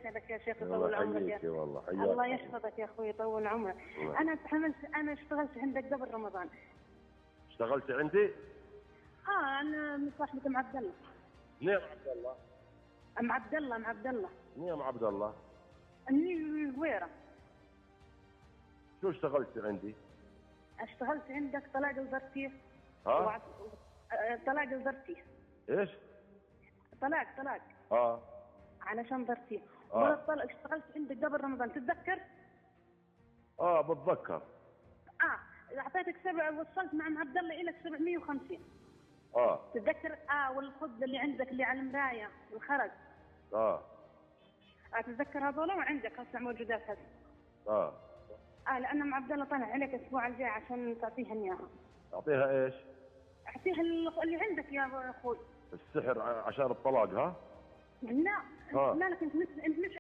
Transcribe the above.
يسعدك يا شيخ، الله يطول عمرك يحييك يا والله، حياك الله يحفظك يا اخوي، يطول عمرك. انا اشتغلت عندك قبل رمضان. اشتغلت عندي؟ انا من صاحبة ام عبد الله. منين عبد الله؟ ام عبد الله، ام عبد الله. منين عبد الله؟ مني من الهويرة. شو اشتغلت عندي؟ اشتغلت عندك طلاق وزرتيه. ها؟ طلاق وزرتيه. ايش؟ طلاق. علشان زرتيه. اشتغلت عندك قبل رمضان، تتذكر؟ بتذكر. اعطيتك وصلت مع ام عبد الله الك 750. تتذكر؟ والخبز اللي عندك اللي على المرايه والخرج. تتذكر هذول وعندك هسه موجودات هسه. لان ام عبد الله طلع عليك الاسبوع الجاي عشان تعطيها اياها. اعطيها ايش؟ اعطيها اللي عندك يا اخوي. السحر عشان الطلاق ها؟ لا. لا لك انت مش